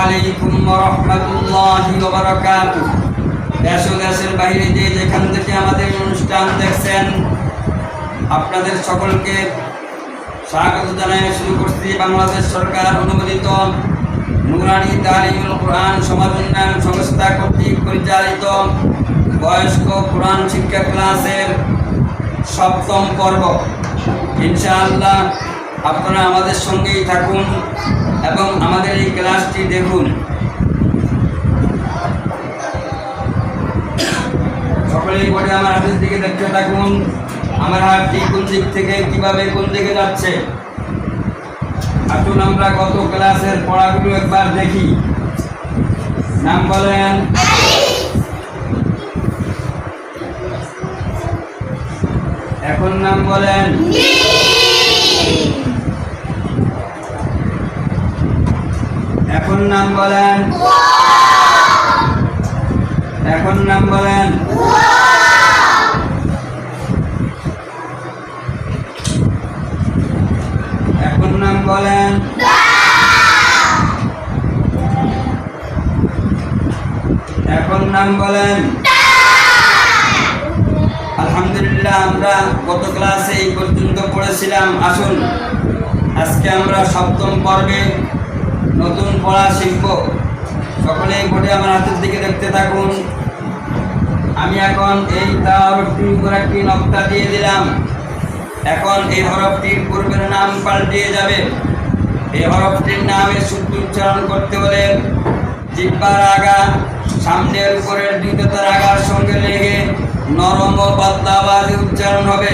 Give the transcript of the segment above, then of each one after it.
আলাইকুম ওয়া রাহমাতুল্লাহি ওয়া বারাকাতুহু। দেশ ও দেশের বাইরে যে যেখান থেকে আমাদের অনুষ্ঠান দেখছেন, আপনাদের সকলকে স্বাগত জানাই। শুরু করছি বাংলাদেশ সরকার অনুমোদিত নুরানি তালিমুল কোরআন সমাজ উন্নয়ন সংস্থা কর্তৃক পরিচালিত বয়স্ক কোরআন শিক্ষা ক্লাসের 7ম পর্ব। ইনশাআল্লাহ আপনারা আমাদের সঙ্গেই থাকুন এবং আমাদের এই ক্লাসটি দেখুন। সকলেই বলে আমার হাতের দিকে দেখতে থাকুন। আমার হাতটি কোন দিক থেকে কিভাবে কোন দিকে যাচ্ছে। আসুন আমরা গত ক্লাসের পড়াগুলো একবার দেখি। নাম বলেন। এখন নাম বলেন। এখন নাম বলেন। এখন নাম বলেন। এখন নাম বলেন। এখন নাম বলেন। আলহামদুলিল্লাহ, আমরা গত ক্লাসে এই পর্যন্ত পড়েছিলাম। আসুন আজকে আমরা 7ম পর্বে নতুন পড়া শিখব। সকলেই বোর্ডে আমার হাতের দিকে দেখতে থাকুন। আমি এখন এই তা হরফটির উপর একটি নকশা দিয়ে দিলাম। এখন এই হরফটির পূর্বের নাম পাল্টে যাবে। এই হরফটির নামের শুদ্ধ উচ্চারণ করতে হলে জিহ্বার আগা সামনের উপরের দ্বিতীয়তার আগার সঙ্গে লেগে নরম ও পাতলা আওয়াজে উচ্চারণ হবে।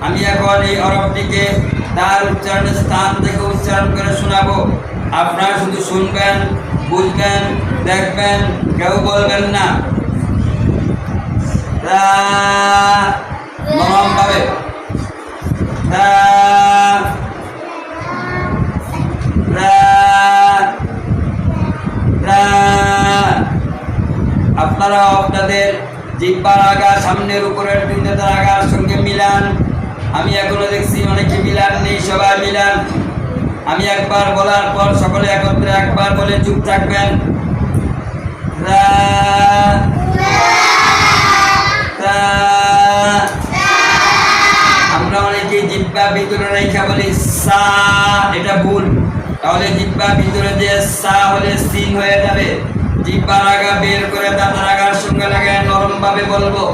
আমি এখন এই হরফটিকে তার উচ্চারণের স্থান থেকে উচ্চারণ করে শোনাবো। আপনারা শুধু শুনবেন, বুঝবেন, দেখবেন, কেউ বলবেন না। নরম ভাবে আপনারা আপনাদের জিহ্বার আগা সামনের উপরের দ্বিতীয়তার আগার সঙ্গে মিলান। আমি এখনো দেখছি অনেকে মিলান নেই, সবাই মিলান। আমি একবার বলার পর সকলে একত্রে একবার বলে চুপ থাকবেন। আমরা অনেকে জিহ্বা ভিতরে রেখা বলি সা, এটা ভুল। তাহলে জিহ্বা ভিতরে যে সা হলে সিন হয়ে যাবে। জিহ্বার আগা বের করে দাঁতের আগার সঙ্গে লাগায় নরম ভাবে বলবো।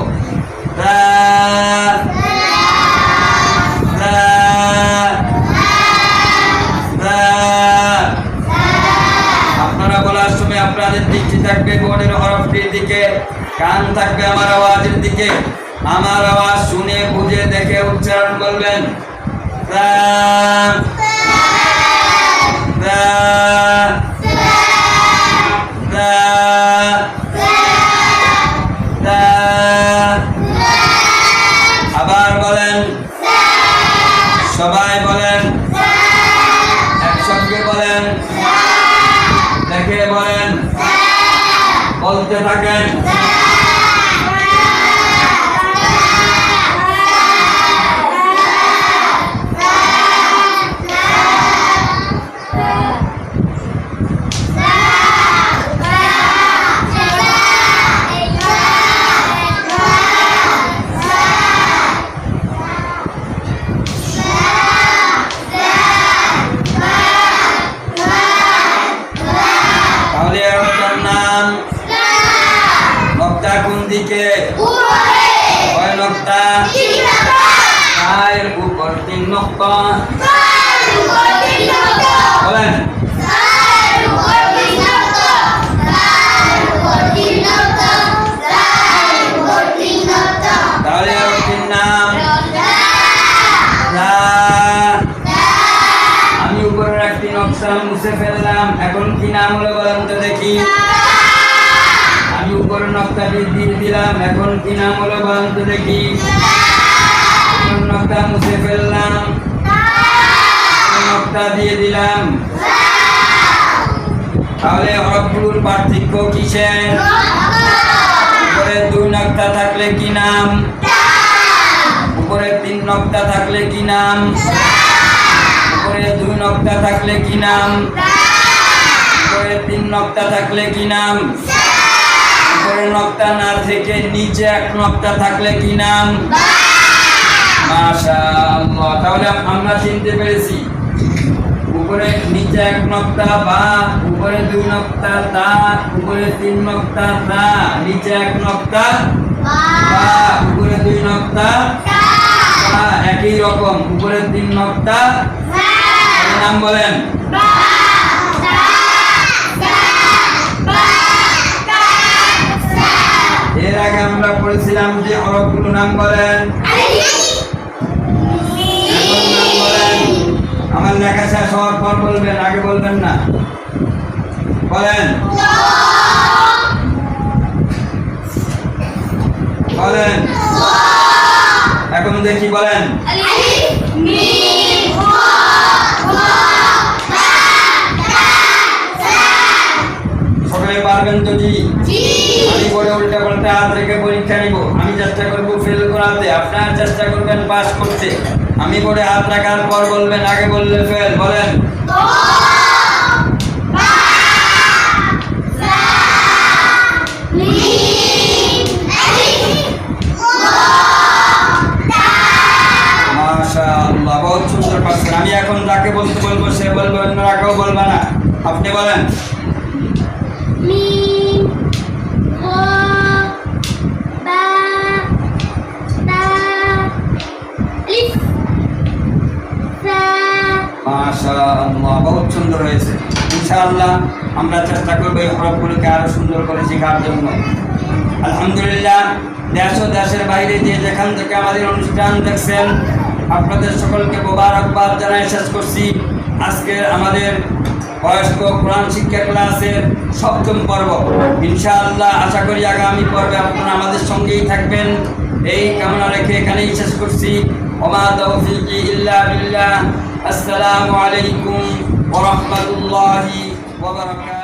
আপনারা বলার সময় আপনাদের দৃষ্টি থাকবে বোর্ডের হরফটির দিকে, কান থাকবে আমার আওয়াজের দিকে। আমার আওয়াজ শুনে বুঝে দেখে উচ্চারণ করবেন। আবার বলেন, সবাই বলেন, একসঙ্গে বলেন, দেখে বলেন, বলতে থাকেন। কোন দিকে? কয় নকটা? পায়ের উপর 3 নকটা। বলেন। তাহলে হরফটির নাম। আমি উপরের একটি নকশা মুছে ফেললাম। এখন কি নাম হলো বলেন তো দেখি। আমি উপরের নকশাটি দিয়ে দিলাম। এখন কি নাম হলো বলেন তো দেখি। নকশা মুছে ফেললাম, নকশা দিয়ে দিলাম। তাহলে হরফগুলোর পার্থক্য কিসের? উপরে 2 নকশা থাকলে কি নাম? উপরে 3 নকশা থাকলে কি নাম? উপরে 2 নকশা থাকলে কি নাম? উপরে 3 নক্তা থাকলে কি নাম? উপরে নক্তা না থেকে নিচে এক নক্তা থাকলে কি নাম? মাশাআল্লাহ। তাহলে আমরা চিনতে পেরেছি, উপরে নিচে এক নক্তা বা, উপরে 2 নক্তা তা, উপরে 3 নক্তা তা, নিচে এক নক্তা বা, উপরে 2 নক্তা তা, একই রকম উপরে 3 নক্তা। নাম বলেন। এর আগে আমরা পড়েছিলাম যে হরফগুলো, নাম বলেন। এখন নাম বলেন। আমার লেখা শেষ হওয়ার পর বলবেন, আগে বলবেন না। বলেন বলেন। এখন দেখি, বলেন। সকলে পারবেন তো? জি। আমি বলে উল্টা পাল্টা হাত রেখে পরীক্ষা নিব। আমি চেষ্টা করবো ফেল করাতে, আপনারা চেষ্টা করবেন পাস করতে। আমি বলে হাত রাখার পর বলবেন, আগে বললে ফেল। বলেন। মাশাআল্লাহ, বহুত সুন্দর পাচ্ছেন। আমি এখন যাকে বলতে বলবো সে বলবে, অন্যরা কেউ বলবে না। আপনি বলেন। মাশাআল্লাহ, বহুত সুন্দর হয়েছে। ইনশাআল্লাহ আমরা চেষ্টা করবো এই হরফগুলোকে আরো সুন্দর করে শেখার জন্য। আলহামদুলিল্লাহ, দেশ ও দেশের বাইরে যে যেখান থেকে আমাদের অনুষ্ঠান দেখছেন, আপনাদের সকলকে মোবারকবাদ জানাই শেষ করছি। আজকে আমাদের বয়স্ক কোরআন শিক্ষা ক্লাসের 7ম পর্ব। ইনশাআল্লাহ আশা করি আগামী পর্বে আপনারা আমাদের সঙ্গেই থাকবেন, এই কামনা রেখে এখানেই শেষ করছি। ওমা তাওফীকি ইল্লা বিল্লাহ। আসসালামু আলাইকুম ওয়া রাহমাতুল্লাহি ওয়া বারাকাতুহু।